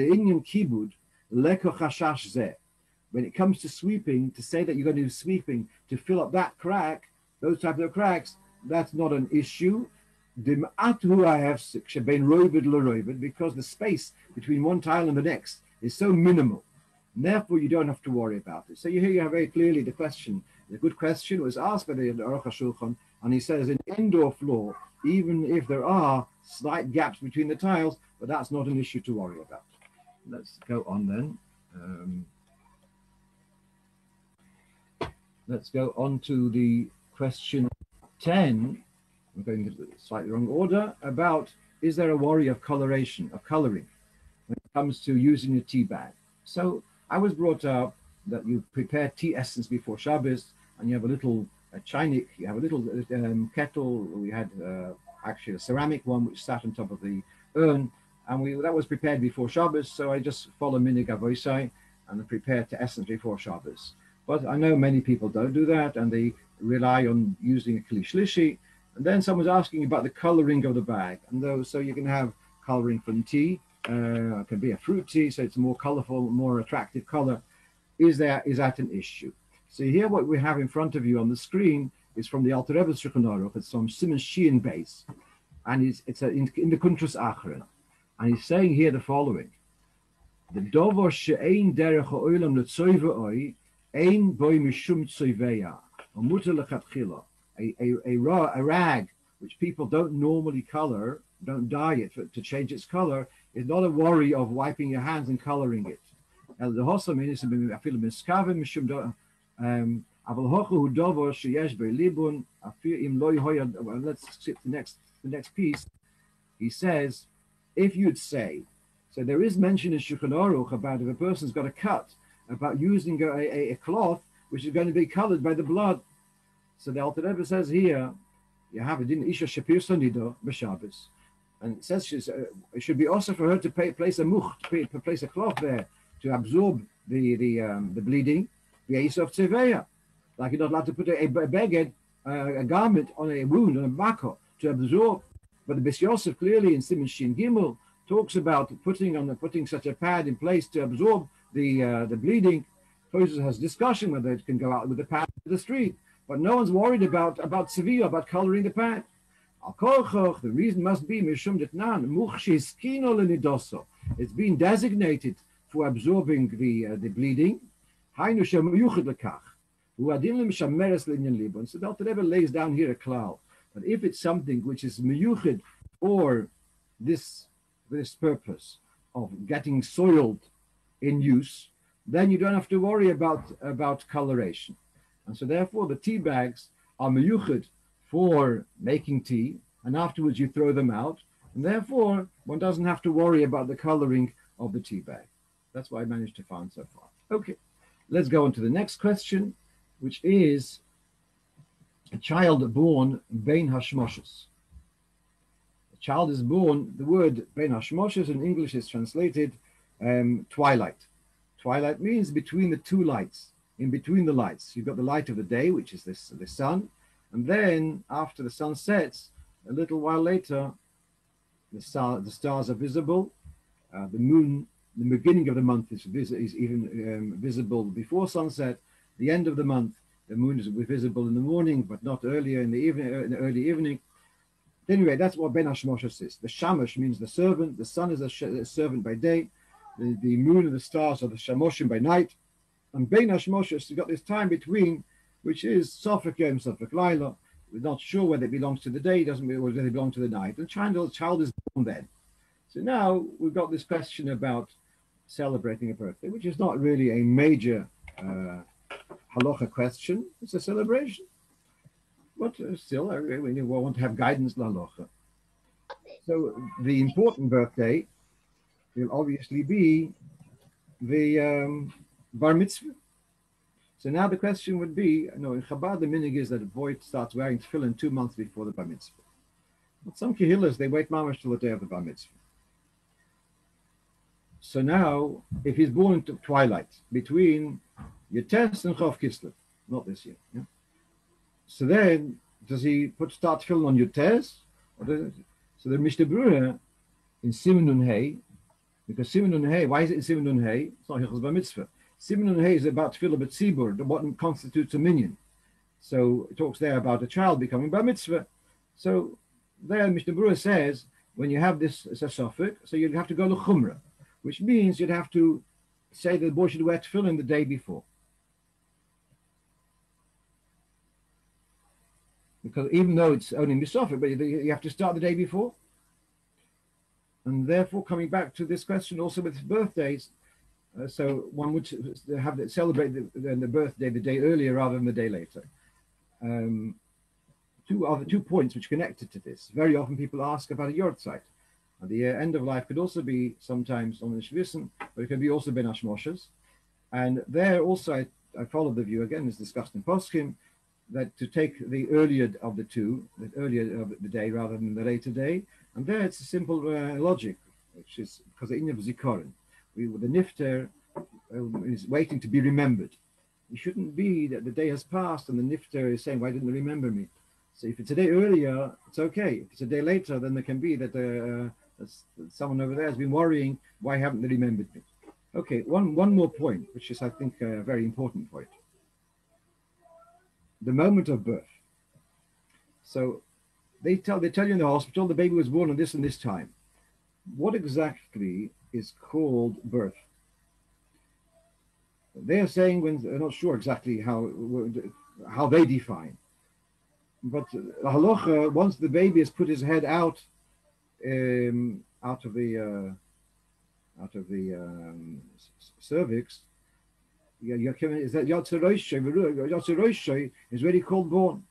it comes to sweeping, to say that you're going to do sweeping to fill up that crack, those types of cracks, that's not an issue. Because the space between one tile and the next is so minimal. And therefore, you don't have to worry about it. So here you have very clearly the question. The good question was asked by the Aruch HaShulchan, and he says in indoor floor, even if there are slight gaps between the tiles, but that's not an issue to worry about. Let's go on then. Let's go on to the question 10. We're going to the slightly wrong order, about is there a worry of coloration, of coloring, when it comes to using a tea bag. So I was brought up that you prepare tea essence before Shabbos, and you have a little chinik, you have a little kettle. We had actually a ceramic one which sat on top of the urn, and that was prepared before Shabbos. So I just follow minig avoisai and prepare tea essence before Shabbos. But I know many people don't do that, and they rely on using a kli shlishi. And then someone's asking about the coloring of the bag, and so you can have coloring from tea. It can be a fruit tea, so it's a more colorful, more attractive color. Is that an issue? So here, what we have in front of you on the screen is from the Alter Rebbe's Shulchan Aruch. It's from Siman Shein base, and it's in the Kuntras Achron, and he's saying here the following: the dover she'ein derech ha'olam letzoyve oi ein boi mishum tzoyveya u'muter lechatchila. A rag which people don't normally color, don't dye it to change its color, is not a worry of wiping your hands and coloring it. Let's skip the next piece. He says, if you'd say, so there is mention in Shulchan Aruch about if a person's got a cut, about using a cloth which is going to be colored by the blood. So the Alter Rebbe says here, you have it in Isha Shapir Sonido b'Shabbos, and it says it should be also for her to place a much, to place a cloth there to absorb the bleeding. The Ace of Tzeveya, like you're not allowed to put a beged, a garment on a wound, on a bako to absorb. But the Bis Yosef clearly in Siman Shin Gimel talks about putting such a pad in place to absorb the bleeding. Tosfos has discussion whether it can go out with the pad to the street. But no one's worried about Sevilla, about coloring the pad. The reason must be Mishum Detnan, Muchshis Kino Lenidoso. It's been designated for absorbing the bleeding. Hainu Shem Yuchid Lekach. Uadim Shameres Linyan Libon. So the Alter Rebbe lays down here a cloud. But if it's something which is miyuchid for this purpose of getting soiled in use, then you don't have to worry about coloration. And so therefore the tea bags are miyuchid for making tea, and afterwards you throw them out, and therefore one doesn't have to worry about the coloring of the tea bag. That's what I managed to find so far. Okay, let's go on to the next question, which is a child born bein hashmoshes. A child is born, the word bein hashmoshes in English is translated twilight. Twilight means between the two lights. In between the lights, you've got the light of the day, which is the sun, and then after the sun sets, a little while later, the stars are visible. The moon, the beginning of the month is even visible before sunset. The end of the month, the moon is visible in the morning, but not earlier in the evening, in the early evening. Anyway, that's what Ben Hashmoshes is. The Shamash means the servant. The sun is a servant by day. The moon and the stars are the Shamoshim by night. And Bein Hashmoshes, you've got this time between, which is Sofek Yom, Sofek Laila. We're not sure whether it belongs to the day, doesn't mean whether it belongs to the night. And the child is born then. So now we've got this question about celebrating a birthday, which is not really a major halacha question. It's a celebration. But still, we want to have guidance in halacha. So the important birthday will obviously be the bar mitzvah. So now the question would be, in Chabad the minhag is that a boy starts wearing tefillin 2 months before the bar mitzvah. But some kehillas, they wait mamash till the day of the bar mitzvah. So now, if he's born into twilight, between Yotes and Chof Kislev, not this year, yeah? So then, does he start filling on Yutes? So the Mishnah Berurah in Siman Nun Hey, because Siman Nun Hey, why is it in Siman Nun Hey? It's not Hilchos Bar Mitzvah. Siman Nun Hey is about Tefillah B'tzibur, what constitutes a minyan. So it talks there about a child becoming Bar Mitzvah. So there Mishnah Berurah says, when you have this as a suffix, so you'd have to go to Chumrah, which means you'd have to say that the boy should wear tefillin the day before. Because even though it's only misafik, but you have to start the day before. And therefore, coming back to this question, also with birthdays, so one would have to celebrate the birthday the day earlier rather than the day later. Two points which connected to this. Very often people ask about a yortzeit. And the end of life could also be sometimes on the Shvissen, but it can be also Ben Hashmoshes. And there also I follow the view, again, as discussed in Poskim, that to take the earlier of the two, the earlier of the day rather than the later day. And there it's a simple logic, which is because the Inyan of Zikorin, the Nifter is waiting to be remembered. It shouldn't be that the day has passed and the Nifter is saying, why didn't they remember me? So if it's a day earlier, it's okay. If it's a day later, then there can be that someone over there has been worrying, why haven't they remembered me? Okay, one more point, which is, I think, a very important point. The moment of birth. So they tell you in the hospital the baby was born on this and this time. What exactly is called birth? They're saying when they're not sure exactly how they define. But halacha, once the baby has put his head out of the cervix, is that Yatzer is already called born.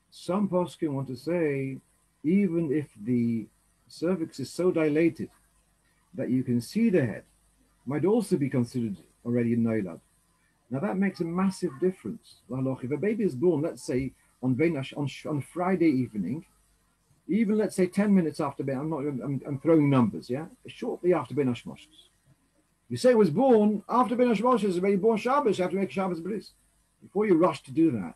Some poskim want to say, even if the cervix is so dilated that you can see the head, might also be considered already in Noilad. Now that makes a massive difference. If a baby is born, let's say on Friday evening, even let's say 10 minutes after Ben, I'm throwing numbers, yeah, shortly after Ben Hashmoshes. You say it was born after Ben Hashmoshes, when you born Shabbos, you have to make Shabbos bris. Before you rush to do that,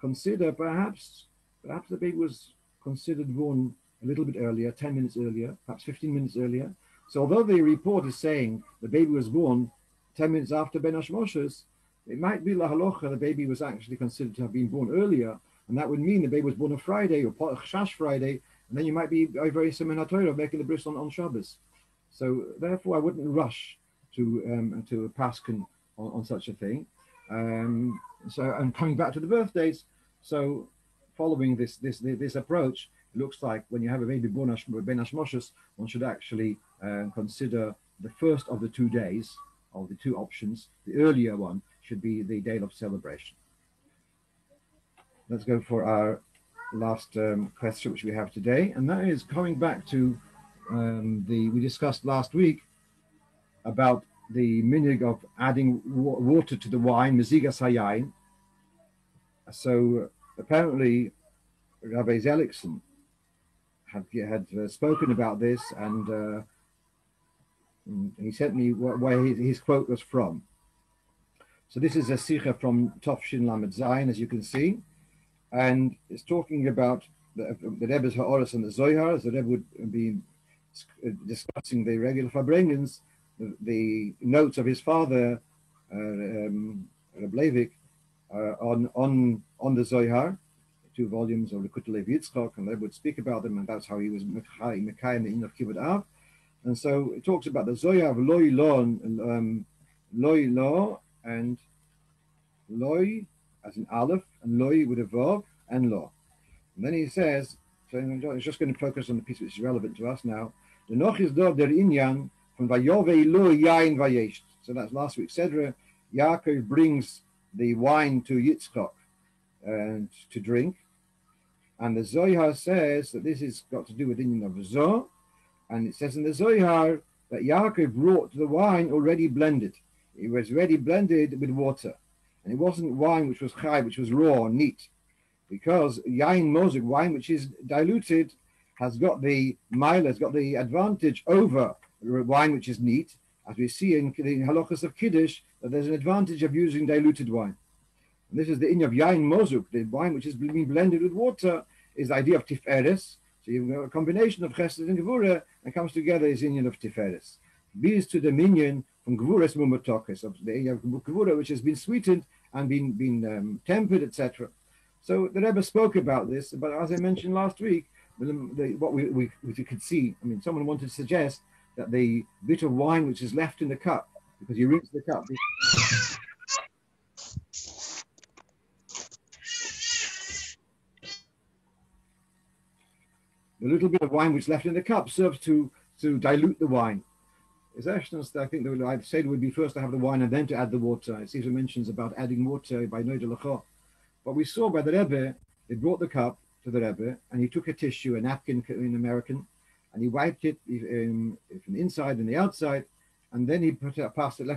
consider perhaps the baby was considered born a little bit earlier, 10 minutes earlier, perhaps 15 minutes earlier. So although the report is saying the baby was born 10 minutes after Ben Hashmoshes, it might be la halacha the baby was actually considered to have been born earlier, and that would mean the baby was born on Friday or Chash Friday, and then you might be very similar to Torah, making the bris on Shabbos. So therefore, I wouldn't rush to paskin on such a thing. And coming back to the birthdays, so following this approach, it looks like when you have a baby born Ben Hashmoshes, one should actually consider the first of the 2 days, of the two options. The earlier one should be the day of celebration. Let's go for our last question which we have today, and that is coming back to we discussed last week about the minhag of adding water to the wine, mezigas hayayin. So apparently Rabbi Zelikson had spoken about this, and he sent me where his quote was from. So this is a sikha from Tofshin Lamed Zayin, as you can see, and it's talking about the Rebbe's Ha'oros and the Zohar, as the Rebbe would be discussing the regular Farbrengens, the notes of his father, Rabbi Leivik, on the Zohar, 2 volumes of Rov of Yitzchok, and they would speak about them, and that's how he was Mekai in the Inyan of Kibbutz Av. And so it talks about the Zohar of Loi Lo and Loi as in Aleph, and Loi with a Vav, and Lo. And then he says, so I'm just going to focus on the piece which is relevant to us now. The Noch is do der Inyan from Vayovei Lo Yain Vayesh. So that's last week's Sedra. Yaakov brings the wine to Yitzchok and to drink. And the Zohar says that this has got to do with Inyan of Zoh. And it says in the Zohar that Yaakov brought the wine already blended. It was already blended with water. And it wasn't wine which was chai, which was raw, neat. Because yain mozik, wine which is diluted, has got the mile, has got the advantage over wine which is neat. As we see in the halachos of Kiddush, that there's an advantage of using diluted wine. And this is the inyan of yain mozuk, the wine which is being blended with water, is the idea of tiferes. So you've got a combination of chesed and gevura, and comes together is inyan of tiferes. These to the minyan from gevuras mumatokes, of the inyan of gevura, which has been sweetened and been tempered, etc. So the Rebbe spoke about this, but as I mentioned last week, what we could see, I mean, someone wanted to suggest that the bit of wine which is left in the cup, because you rinse the cup. The little bit of wine which is left in the cup serves to dilute the wine. I think I'd say it would be first to have the wine and then to add the water. It seems it mentions about adding water by Noida Lacho. But we saw by the Rebbe, they brought the cup to the Rebbe, and he took a tissue, a napkin in American, and he wiped it from the inside and the outside, and then he left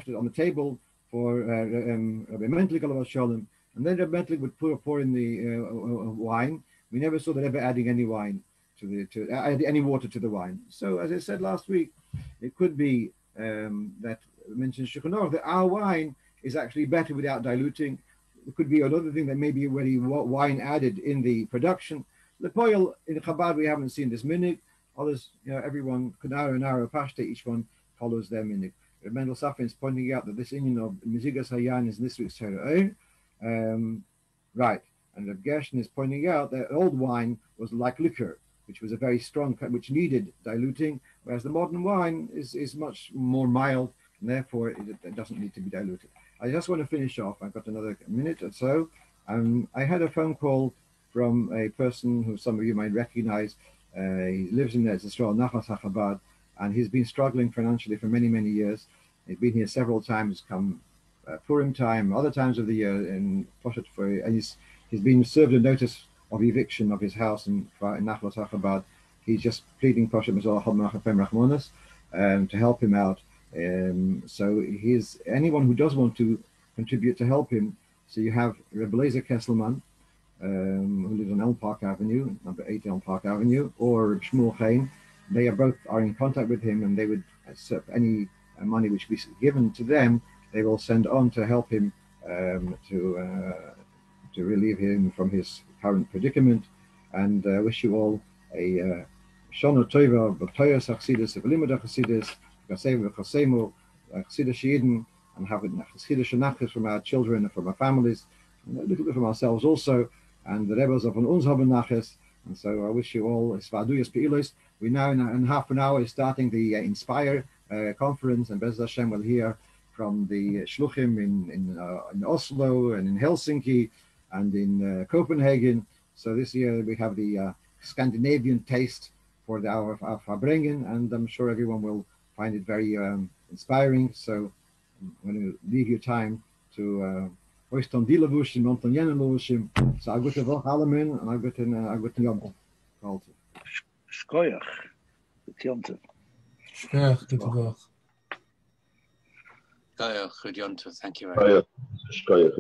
it on the table for Rabbi Mentlik, and then Rabbi Mentlik would pour in the wine. We never saw the Rebbe adding any wine any water to the wine. So as I said last week, it could be that mentioned Shulchan that our wine is actually better without diluting. It could be another thing that maybe already wine added in the production. The poil in Chabad we haven't seen this minute. Others, everyone Kunara and Nara Pashta, each one follows them in the Mendel Safin is pointing out that this inyan of Mezuzah Hayan is in this week's Torah. Right. And Reb Gershon is pointing out that old wine was like liquor, which was a very strong, which needed diluting, whereas the modern wine is much more mild, and therefore it doesn't need to be diluted. I just want to finish off. I've got another minute or so. I had a phone call from a person who some of you might recognize. He lives in Israel, Nachas HaChabad, and he's been struggling financially for many, many years. He's been here several times, come Purim time, other times of the year, and he's been served a notice of eviction of his house in Nachlas HaChabad. He's just pleading to help him out. So anyone who does want to contribute to help him. So you have Rebbe Kesselman, who lives on Elm Park Avenue, number 8 Elm Park Avenue, or Shmuel Chaim. They are in contact with him, and they would any money which be given to them, they will send on to help him to relieve him from his current predicament. And wish you all a Shana Tova, B'Toyas Chassidus, B'Limud Chassidus, Gasev V'Chasemu, Chassidus Yidden, and have Chassidus Shanachas from our children and from our families, and a little bit from ourselves also, and the Rebbe's of uns haben Nachas. And so I wish you all Svaduyas Peilos. We now in half an hour is starting the Inspire conference, and Bez Hashem will hear from the Shluchim in Oslo and in Helsinki and in Copenhagen. So this year we have the Scandinavian taste for our Farbrengen, and I'm sure everyone will find it very inspiring. So I'm going to leave you time to Oiston die Levushim, Onton Yenen Levushim. So a gute Woche allemen, and a guten Yom Tov. Shkoyach. Yom Tov. Shkoyach, gute Woche. Shkoyach, good Yom Tov. Thank you very much. Shkoyach.